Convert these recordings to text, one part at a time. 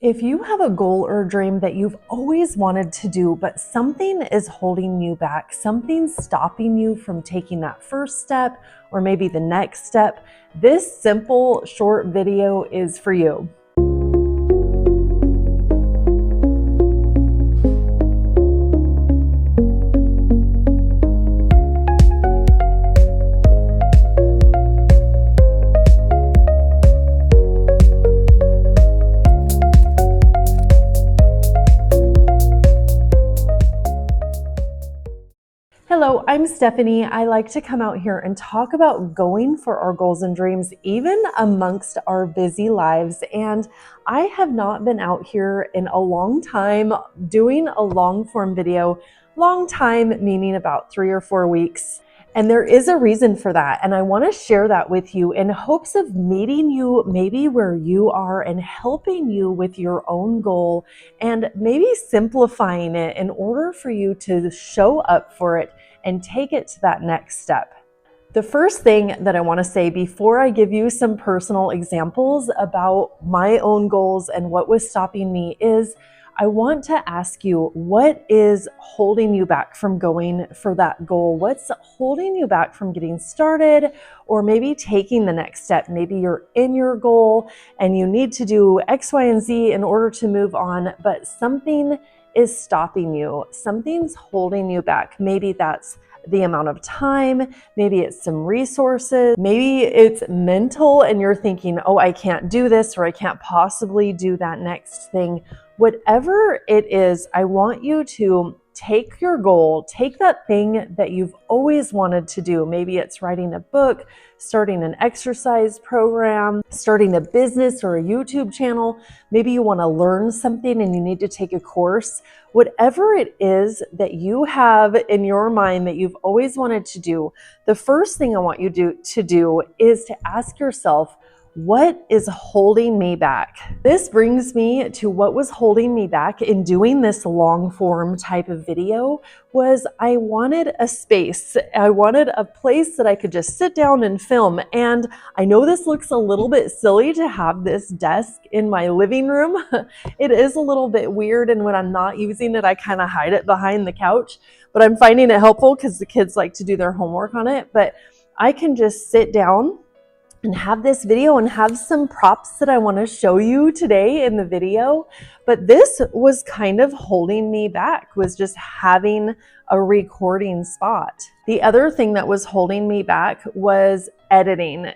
If you have a goal or dream that you've always wanted to do, but something is holding you back, something's stopping you from taking that first step or maybe the next step, this simple short video is for you. Hello, I'm Stephanie. I like to come out here and talk about going for our goals and dreams, even amongst our busy lives. And I have not been out here in a long time doing a long form video, long time meaning about 3 or 4 weeks. And there is a reason for that. And I want to share that with you in hopes of meeting you maybe where you are and helping you with your own goal and maybe simplifying it in order for you to show up for it and take it to that next step. The first thing that I want to say before I give you some personal examples about my own goals and what was stopping me is I want to ask you, what is holding you back from going for that goal? What's holding you back from getting started or maybe taking the next step? Maybe you're in your goal and you need to do X, Y, and Z in order to move on, but something is stopping you. Something's holding you back. Maybe that's the amount of time, maybe it's some resources, maybe it's mental and you're thinking, oh, I can't do this or I can't possibly do that next thing. Whatever it is, I want you to take your goal, take that thing that you've always wanted to do. Maybe it's writing a book, starting an exercise program, starting a business or a YouTube channel. Maybe you want to learn something and you need to take a course. Whatever it is that you have in your mind that you've always wanted to do, the first thing I want you to do is to ask yourself, what is holding me back? This brings me to what was holding me back in doing this long form type of video was I wanted a space. I wanted a place that I could just sit down and film. And I know this looks a little bit silly to have this desk in my living room. It is a little bit weird. And when I'm not using it, I kind of hide it behind the couch, but I'm finding it helpful because the kids like to do their homework on it. But I can just sit down and have this video and have some props that I want to show you today in the video. But this was kind of holding me back, was just having a recording spot. The other thing that was holding me back was editing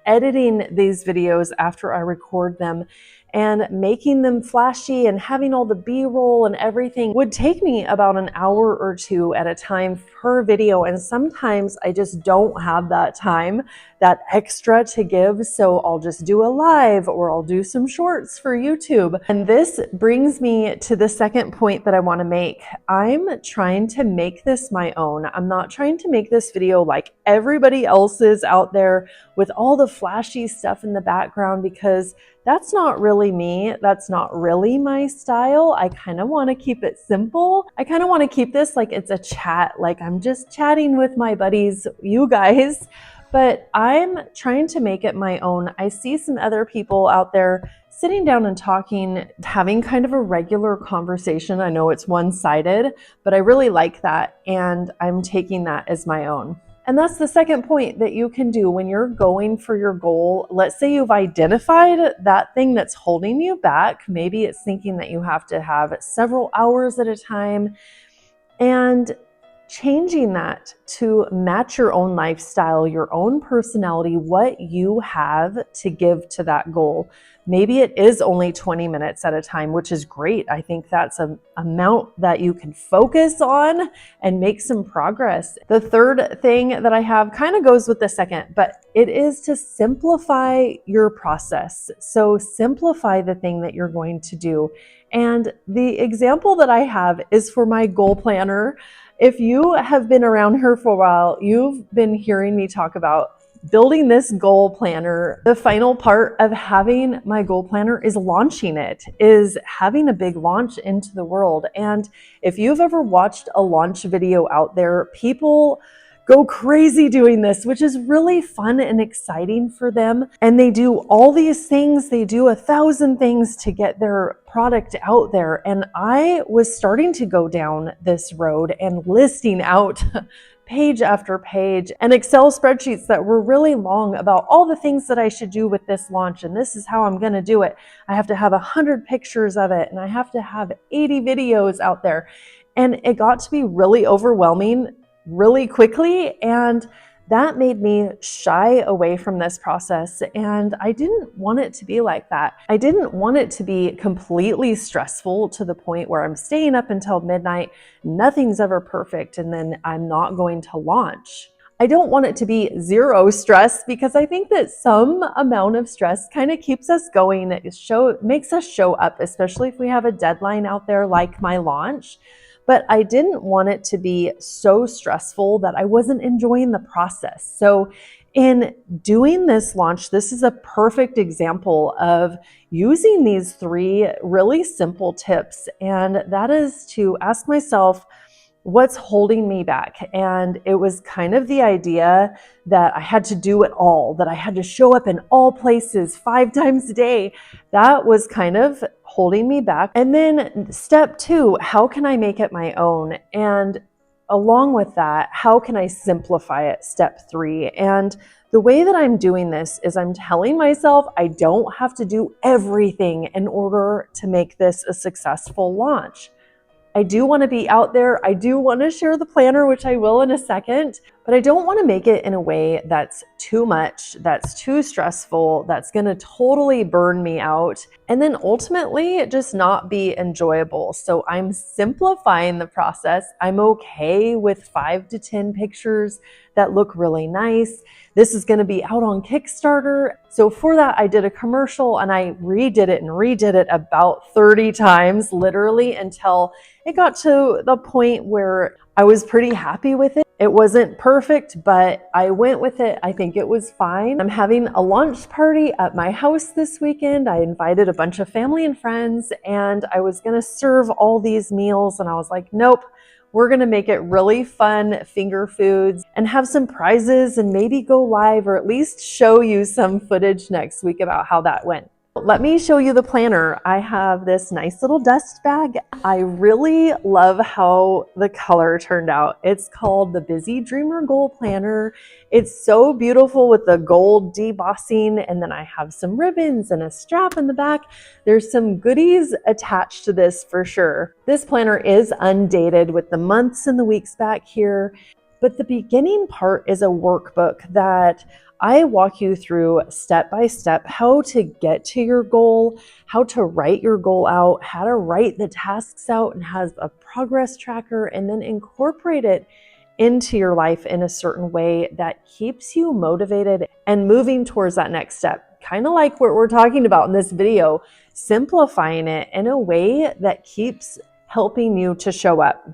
these videos after I record them and making them flashy and having all the B-roll and everything would take me about an hour or two at a time per video. And sometimes I just don't have that time, that extra to give. So I'll just do a live or I'll do some shorts for YouTube. And this brings me to the second point that I want to make. I'm trying to make this my own. I'm not trying to make this video like everybody else's out there with all the flashy stuff in the background, because that's not really me. That's not really my style. I kind of want to keep it simple. I kind of want to keep this like it's a chat, like I'm just chatting with my buddies, you guys, but I'm trying to make it my own. I see some other people out there sitting down and talking, having kind of a regular conversation. I know it's one-sided, but I really like that. And I'm taking that as my own. And that's the second point that you can do when you're going for your goal. Let's say you've identified that thing that's holding you back. Maybe it's thinking that you have to have several hours at a time, and changing that to match your own lifestyle, your own personality, what you have to give to that goal. Maybe it is only 20 minutes at a time, which is great. I think that's an amount that you can focus on and make some progress. The third thing that I have kind of goes with the second, but it is to simplify your process. So simplify the thing that you're going to do. And the example that I have is for my goal planner. If you have been around here for a while, you've been hearing me talk about building this goal planner. The final part of having my goal planner is launching it, is having a big launch into the world. And if you've ever watched a launch video out there, people go crazy doing this, which is really fun and exciting for them. And they do all these things. They do 1,000 things to get their product out there. And I was starting to go down this road and listing out page after page and Excel spreadsheets that were really long about all the things that I should do with this launch. And this is how I'm going to do it. I have to have 100 pictures of it, and I have to have 80 videos out there. And it got to be really overwhelming really quickly. And that made me shy away from this process. And I didn't want it to be like that. I didn't want it to be completely stressful to the point where I'm staying up until midnight, nothing's ever perfect, and then I'm not going to launch. I don't want it to be zero stress, because I think that some amount of stress kind of keeps us going. It makes us show up, especially if we have a deadline out there like my launch. But I didn't want it to be so stressful that I wasn't enjoying the process. So in doing this launch, this is a perfect example of using these 3 really simple tips. And that is to ask myself, what's holding me back? And it was kind of the idea that I had to do it all, that I had to show up in all places 5 times a day. That was kind of holding me back. And then step 2, how can I make it my own? And along with that, how can I simplify it? Step 3. And the way that I'm doing this is I'm telling myself I don't have to do everything in order to make this a successful launch. I do want to be out there. I do want to share the planner, which I will in a second, but I don't want to make it in a way that's too much, that's too stressful, that's going to totally burn me out, and then ultimately just not be enjoyable. So I'm simplifying the process. I'm okay with 5 to 10 pictures that look really nice. This is going to be out on Kickstarter. So for that, I did a commercial and I redid it about 30 times, literally, until it got to the point where I was pretty happy with it. It wasn't perfect, but I went with it. I think it was fine. I'm having a launch party at my house this weekend. I invited a bunch of family and friends, and I was going to serve all these meals. And I was like, nope. We're going to make it really fun, finger foods, and have some prizes and maybe go live, or at least show you some footage next week about how that went. Let me show you the planner. I have this nice little dust bag. I really love how the color turned out. It's called the Busy Dreamer Goal Planner. It's so beautiful with the gold debossing, and then I have some ribbons and a strap in the back. There's some goodies attached to this for sure. This planner is undated with the months and the weeks back here, but the beginning part is a workbook that I walk you through step by step how to get to your goal, how to write your goal out, how to write the tasks out, and has a progress tracker, and then incorporate it into your life in a certain way that keeps you motivated and moving towards that next step. Kind of like what we're talking about in this video, simplifying it in a way that keeps helping you to show up.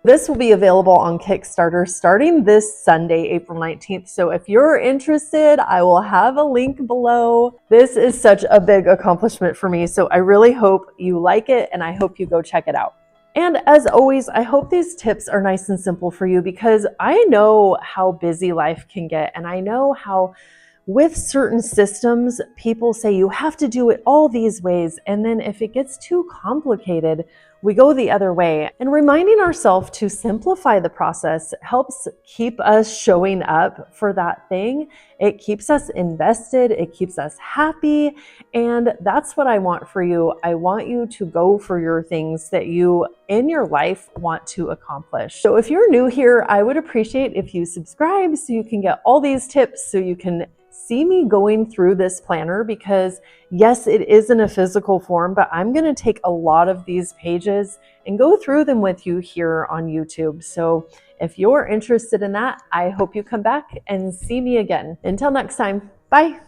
This will be available on Kickstarter starting this Sunday, April 19th. So if you're interested, I will have a link below. This is such a big accomplishment for me, so I really hope you like it, and I hope you go check it out. And as always, I hope these tips are nice and simple for you, because I know how busy life can get, and I know how with certain systems, people say you have to do it all these ways, and then if it gets too complicated, we go the other way. And reminding ourselves to simplify the process helps keep us showing up for that thing. It keeps us invested, it keeps us happy, and that's what I want for you. I want you to go for your things that you in your life want to accomplish. So if you're new here, I would appreciate if you subscribe so you can get all these tips, so you can see me going through this planner, because yes, it is in a physical form, but I'm going to take a lot of these pages and go through them with you here on YouTube. So if you're interested in that, I hope you come back and see me again. Until next time, bye.